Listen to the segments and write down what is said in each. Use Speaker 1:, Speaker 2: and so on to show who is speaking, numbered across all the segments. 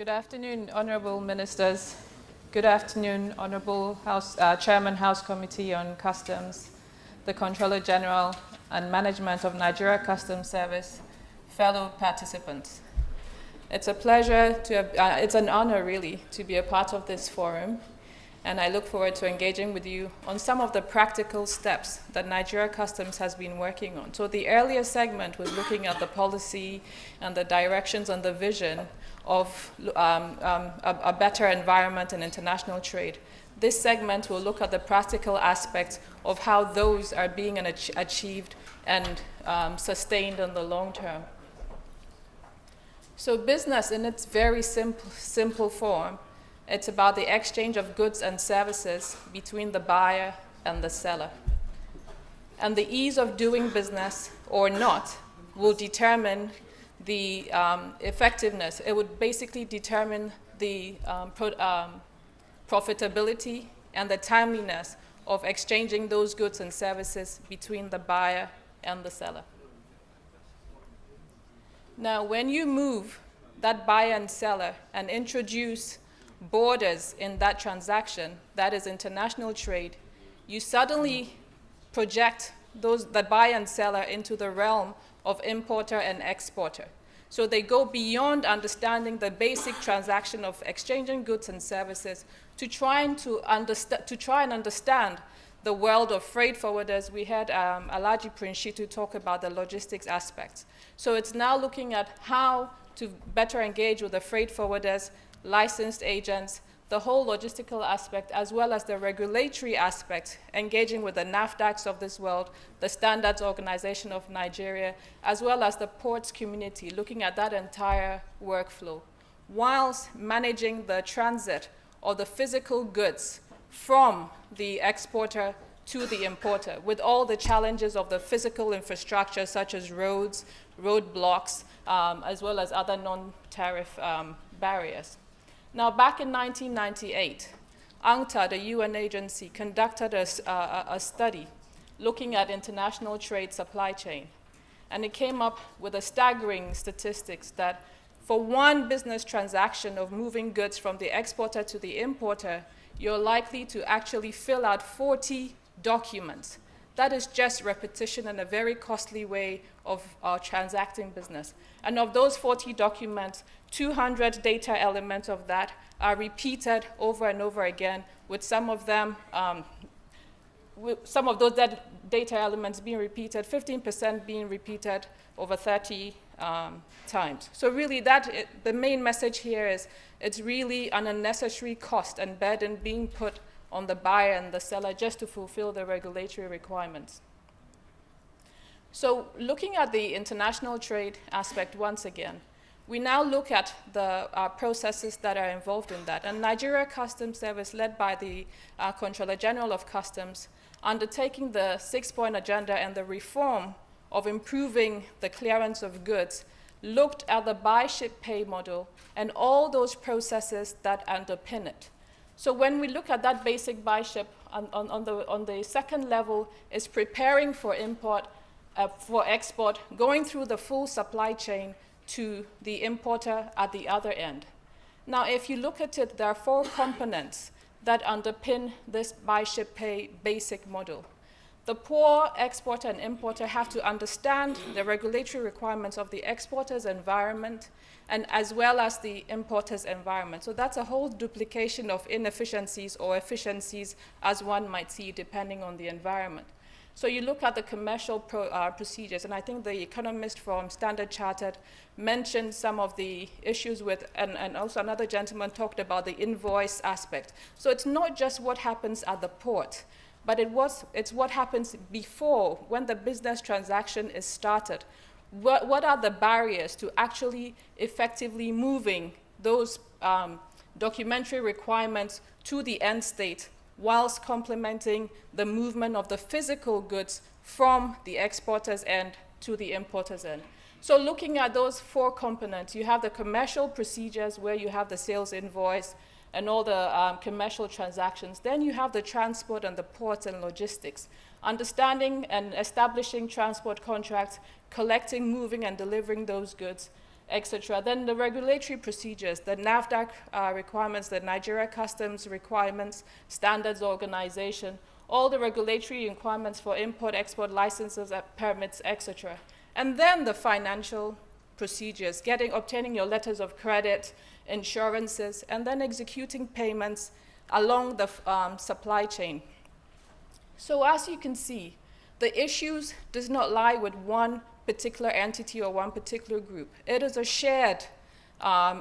Speaker 1: Good afternoon, honorable ministers. Good afternoon, honorable Chairman House Committee on Customs, the Controller General and Management of Nigeria Customs Service, fellow participants. It's a pleasure to have, it's an honor really to be a part of this forum, and I look forward to engaging with you on some of the practical steps that Nigeria Customs has been working on. So the earlier segment was looking at the policy and the directions and the vision of a better environment in international trade. This segment will look at the practical aspects of how those are being achieved and sustained in the long term. So business in its very simple form, it's about the exchange of goods and services between the buyer and the seller. And the ease of doing business or not will determine the effectiveness. It would basically determine the profitability and the timeliness of exchanging those goods and services between the buyer and the seller. Now, when you move that buyer and seller and introduce borders in that transaction, that is international trade, you suddenly project the buyer and seller into the realm of importer and exporter. So they go beyond understanding the basic transaction of exchanging goods and services to try and understand the world of freight forwarders. We had Alhaji Prince Shittu talk about the logistics aspects. So it's now looking at how to better engage with the freight forwarders, licensed agents, the whole logistical aspect, as well as the regulatory aspect, engaging with the NAFDACs of this world, the Standards Organization of Nigeria, as well as the ports community, looking at that entire workflow, whilst managing the transit of the physical goods from the exporter to the importer, with all the challenges of the physical infrastructure, such as roads, roadblocks, as well as other non-tariff barriers. Now, back in 1998, UNCTAD, the UN agency, conducted a study looking at international trade supply chain. And it came up with a staggering statistics that for one business transaction of moving goods from the exporter to the importer, you're likely to actually fill out 40 documents. That is just repetition and a very costly way of transacting business. And of those 40 documents, 200 data elements of that are repeated over and over again, with some of them, some of those data elements being repeated, 15% being repeated over 30 times. So really the main message here is it's really an unnecessary cost and burden being put on the buyer and the seller just to fulfill the regulatory requirements. So looking at the international trade aspect once again, we now look at the processes that are involved in that. And Nigeria Customs Service, led by the Controller General of Customs, undertaking the 6-point agenda and the reform of improving the clearance of goods, looked at the buy, ship, pay model and all those processes that underpin it. So when we look at that basic buy, ship, on the second level is preparing for import, for export, going through the full supply chain to the importer at the other end. Now, if you look at it, there are 4 components that underpin this buy, ship, pay basic model. The poor exporter and importer have to understand the regulatory requirements of the exporter's environment and as well as the importer's environment. So that's a whole duplication of inefficiencies or efficiencies as one might see depending on the environment. So you look at the commercial procedures, and I think the economist from Standard Chartered mentioned some of the issues with, and also another gentleman talked about the invoice aspect. So it's not just what happens at the port, but it's what happens before, when the business transaction is started. What are the barriers to actually effectively moving those documentary requirements to the end state, whilst complementing the movement of the physical goods from the exporter's end to the importer's end. So looking at those 4 components, you have the commercial procedures where you have the sales invoice and all the commercial transactions. Then you have the transport and the ports and logistics. Understanding and establishing transport contracts, collecting, moving, and delivering those goods, etc. Then the regulatory procedures, the NAFDAC requirements, the Nigeria Customs requirements, standards organization, all the regulatory requirements for import, export licenses, permits, etc. And then the financial procedures, obtaining your letters of credit, insurances, and then executing payments along the supply chain. So as you can see, the issues does not lie with one particular entity or one particular group. It is a shared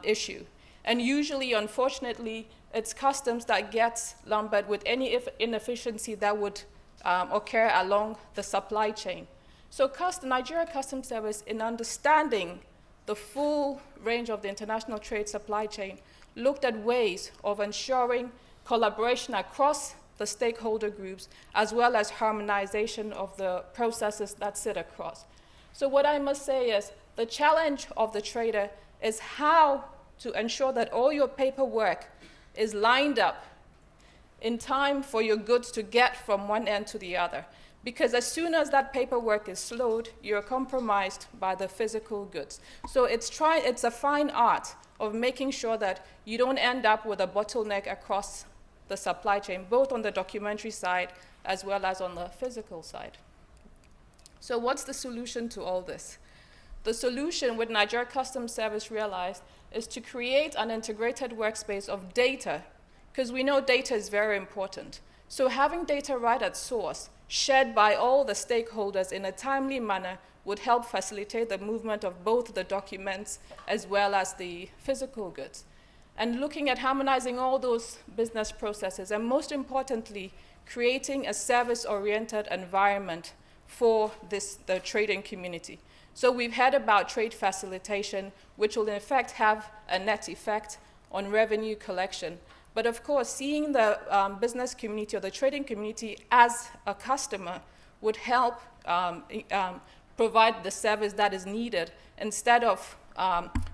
Speaker 1: issue. And usually, unfortunately, it's customs that gets lumbered with any inefficiency that would occur along the supply chain. So the Nigeria Customs Service, in understanding the full range of the international trade supply chain, looked at ways of ensuring collaboration across the stakeholder groups, as well as harmonization of the processes that sit across. So what I must say is, the challenge of the trader is how to ensure that all your paperwork is lined up in time for your goods to get from one end to the other. Because as soon as that paperwork is slowed, you're compromised by the physical goods. So it's a fine art of making sure that you don't end up with a bottleneck across the supply chain, both on the documentary side as well as on the physical side. So what's the solution to all this? The solution, what Nigeria Customs Service realized, is to create an integrated workspace of data, because we know data is very important. So having data right at source, shared by all the stakeholders in a timely manner, would help facilitate the movement of both the documents as well as the physical goods. And looking at harmonizing all those business processes, and most importantly, creating a service-oriented environment for the trading community. So we've heard about trade facilitation, which will in fact have a net effect on revenue collection. But of course, seeing the business community or the trading community as a customer would help provide the service that is needed, instead of,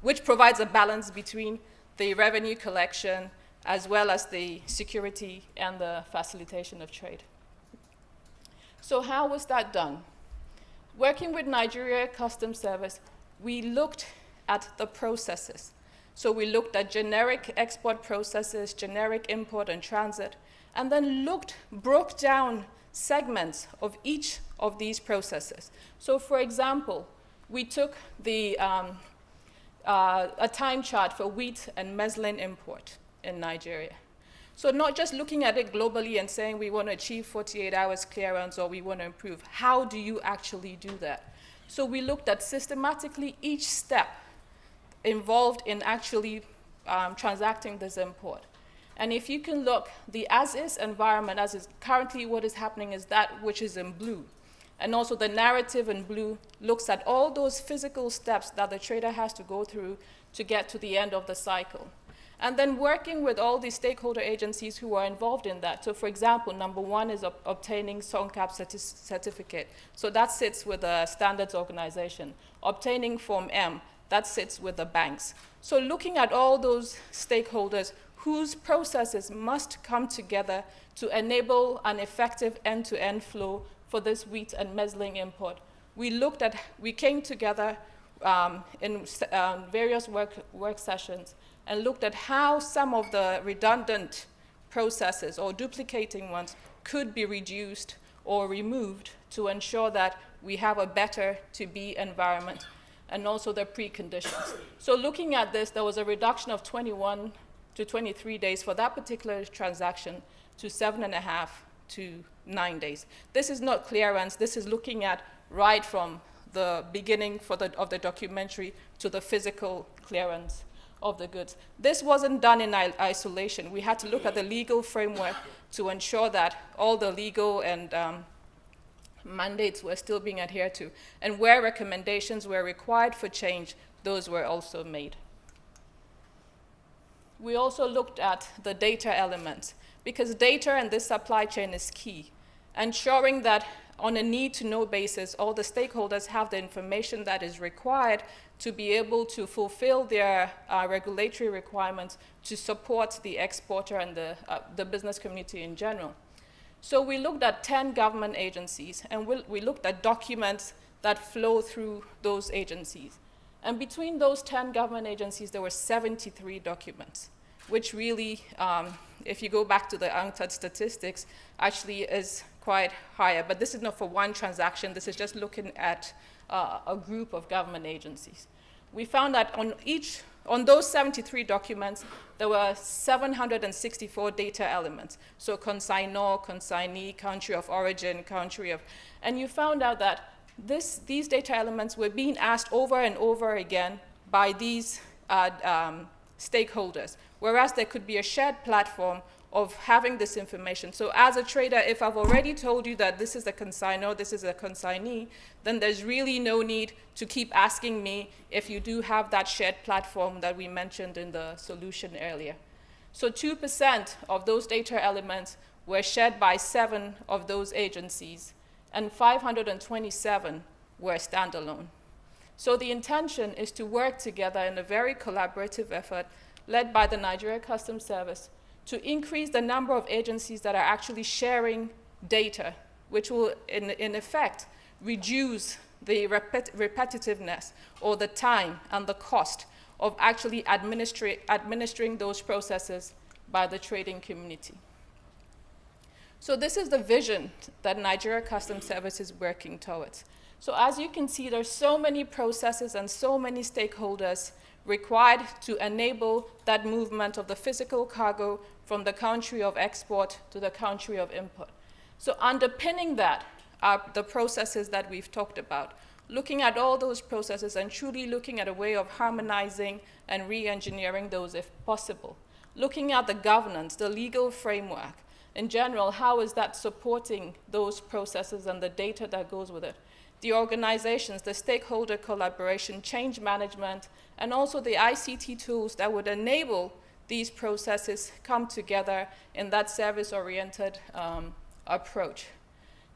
Speaker 1: which provides a balance between the revenue collection as well as the security and the facilitation of trade. So how was that done? Working with Nigeria Customs Service, we looked at the processes. So we looked at generic export processes, generic import and transit, and then broke down segments of each of these processes. So for example, we took a time chart for wheat and maize import in Nigeria. So not just looking at it globally and saying we want to achieve 48 hours clearance or we want to improve. How do you actually do that? So we looked at systematically each step involved in actually transacting this import. And if you can look, the as-is environment, as is currently what is happening, is that which is in blue. And also the narrative in blue looks at all those physical steps that the trader has to go through to get to the end of the cycle. And then working with all the stakeholder agencies who are involved in that. So for example, number one is obtaining SONCAP certificate. So that sits with the standards organization. Obtaining Form M, that sits with the banks. So looking at all those stakeholders whose processes must come together to enable an effective end-to-end flow for this wheat and maize import. We came together in various work sessions and looked at how some of the redundant processes or duplicating ones could be reduced or removed to ensure that we have a better to-be environment, and also the preconditions. So looking at this, there was a reduction of 21 to 23 days for that particular transaction to 7.5 to 9 days. This is not clearance. This is looking at right from the beginning of the documentary to the physical clearance of the goods. This wasn't done in isolation. We had to look at the legal framework to ensure that all the legal and mandates were still being adhered to. And where recommendations were required for change, those were also made. We also looked at the data element, because data in this supply chain is key. Ensuring that on a need-to-know basis, all the stakeholders have the information that is required to be able to fulfill their regulatory requirements to support the exporter and the business community in general. So we looked at 10 government agencies, and we looked at documents that flow through those agencies. And between those 10 government agencies, there were 73 documents, which really, if you go back to the UNCTAD statistics, actually is quite higher. But this is not for one transaction. This is just looking at a group of government agencies. We found that on those 73 documents, there were 764 data elements. So consignor, consignee, country of origin, and you found out that these data elements were being asked over and over again by these stakeholders, whereas there could be a shared platform of having this information. So as a trader, if I've already told you that this is a consignor, this is a consignee, then there's really no need to keep asking me if you do have that shared platform that we mentioned in the solution earlier. So 2% of those data elements were shared by 7 of those agencies, and 527 were standalone. So the intention is to work together in a very collaborative effort led by the Nigeria Customs Service to increase the number of agencies that are actually sharing data, which will, in effect, reduce the repetitiveness or the time and the cost of actually administering those processes by the trading community. So this is the vision that Nigeria Customs Service is working towards. So as you can see, there's so many processes and so many stakeholders required to enable that movement of the physical cargo from the country of export to the country of import. So underpinning that are the processes that we've talked about, looking at all those processes and truly looking at a way of harmonizing and re-engineering those if possible. Looking at the governance, the legal framework, in general, how is that supporting those processes and the data that goes with it? The organizations, the stakeholder collaboration, change management, and also the ICT tools that would enable these processes come together in that service-oriented approach.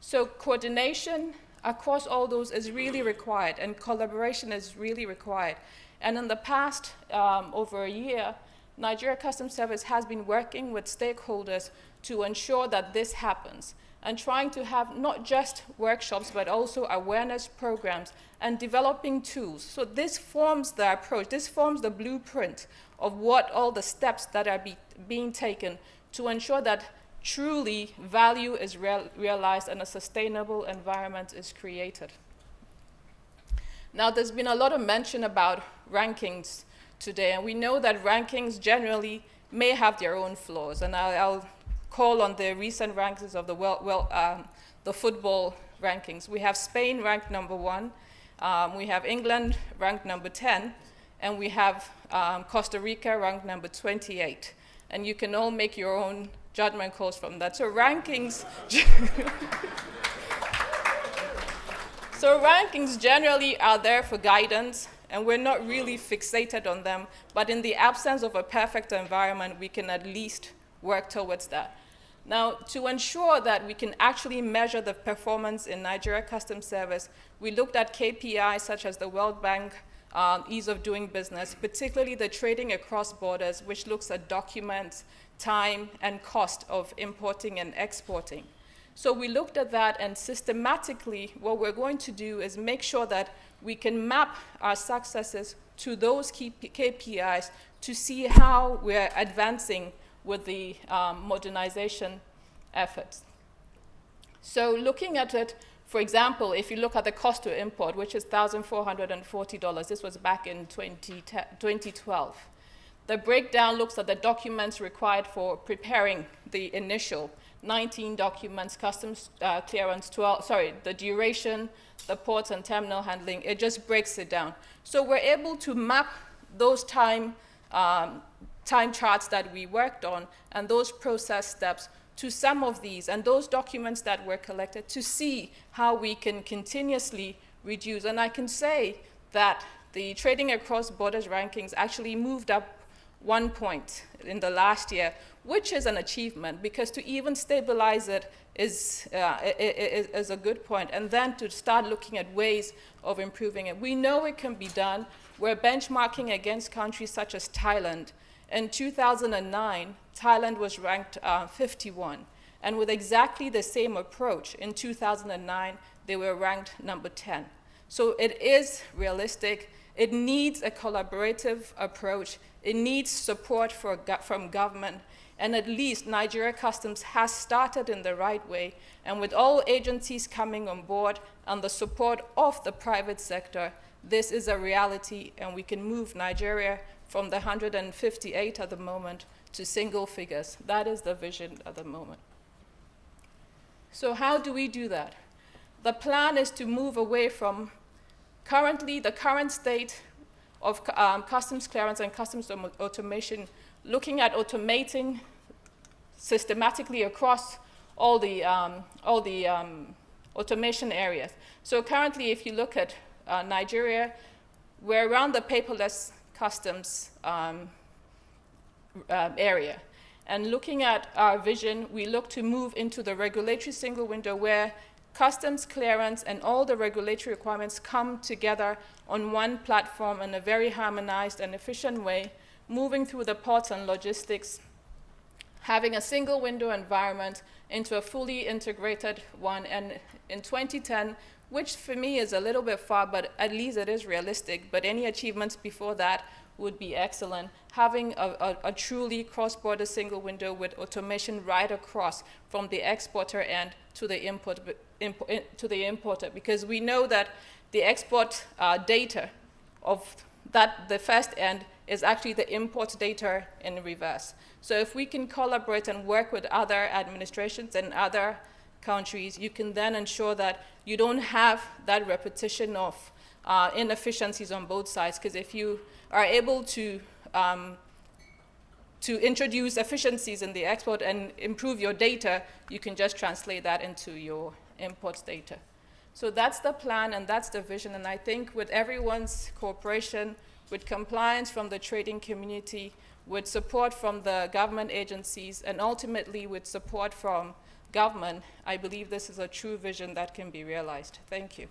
Speaker 1: So coordination across all those is really required, and collaboration is really required. And in the past, over a year, Nigeria Customs Service has been working with stakeholders to ensure that this happens, and trying to have not just workshops, but also awareness programs and developing tools. So this forms the approach, this forms the blueprint of what all the steps that are being taken to ensure that truly value is realized and a sustainable environment is created. Now, there's been a lot of mention about rankings today, and we know that rankings generally may have their own flaws, and I'll call on the recent rankings of the football rankings. We have Spain ranked number 1, we have England ranked number 10, and we have Costa Rica ranked number 28. And you can all make your own judgment calls from that. So rankings, rankings generally are there for guidance, and we're not really fixated on them, but in the absence of a perfect environment, we can at least work towards that. Now, to ensure that we can actually measure the performance in Nigeria Customs Service, we looked at KPIs such as the World Bank ease of doing business, particularly the trading across borders, which looks at documents, time, and cost of importing and exporting. So we looked at that, and systematically, what we're going to do is make sure that we can map our successes to those key KPIs to see how we're advancing with the modernization efforts. So looking at it, for example, if you look at the cost to import, which is $1,440, this was back in 2012. The breakdown looks at the documents required for preparing the initial 19 documents, customs clearance 12, the duration, the ports and terminal handling, it just breaks it down. So we're able to map those time charts that we worked on and those process steps to some of these and those documents that were collected to see how we can continuously reduce. And I can say that the trading across borders rankings actually moved up 1 point in the last year, which is an achievement, because to even stabilize it is a good point, and then to start looking at ways of improving it. We know it can be done. We're benchmarking against countries such as Thailand. In 2009, Thailand was ranked 51, and with exactly the same approach, in 2009, they were ranked number 10. So it is realistic, It needs a collaborative approach. It needs support from government. And at least Nigeria Customs has started in the right way. And with all agencies coming on board and the support of the private sector, this is a reality, and we can move Nigeria from the 158 at the moment to single figures. That is the vision at the moment. So how do we do that? The plan is to move away from the current state of customs clearance and customs automation, looking at automating systematically across all the automation areas. So currently, if you look at Nigeria, we're around the paperless customs area. And looking at our vision, we look to move into the regulatory single window where customs clearance and all the regulatory requirements come together on one platform in a very harmonized and efficient way, moving through the ports and logistics, having a single window environment into a fully integrated one. And in 2010, which for me is a little bit far, but at least it is realistic, but any achievements before that would be excellent. Having a truly cross-border single window with automation right across from the exporter end to the importer, because we know that the export data of the first end is actually the import data in reverse. So if we can collaborate and work with other administrations and other countries, you can then ensure that you don't have that repetition of inefficiencies on both sides, because if you are able to introduce efficiencies in the export and improve your data, you can just translate that into your import data. So that's the plan and that's the vision, and I think with everyone's cooperation, with compliance from the trading community, with support from the government agencies, and ultimately with support from government, I believe this is a true vision that can be realized. Thank you.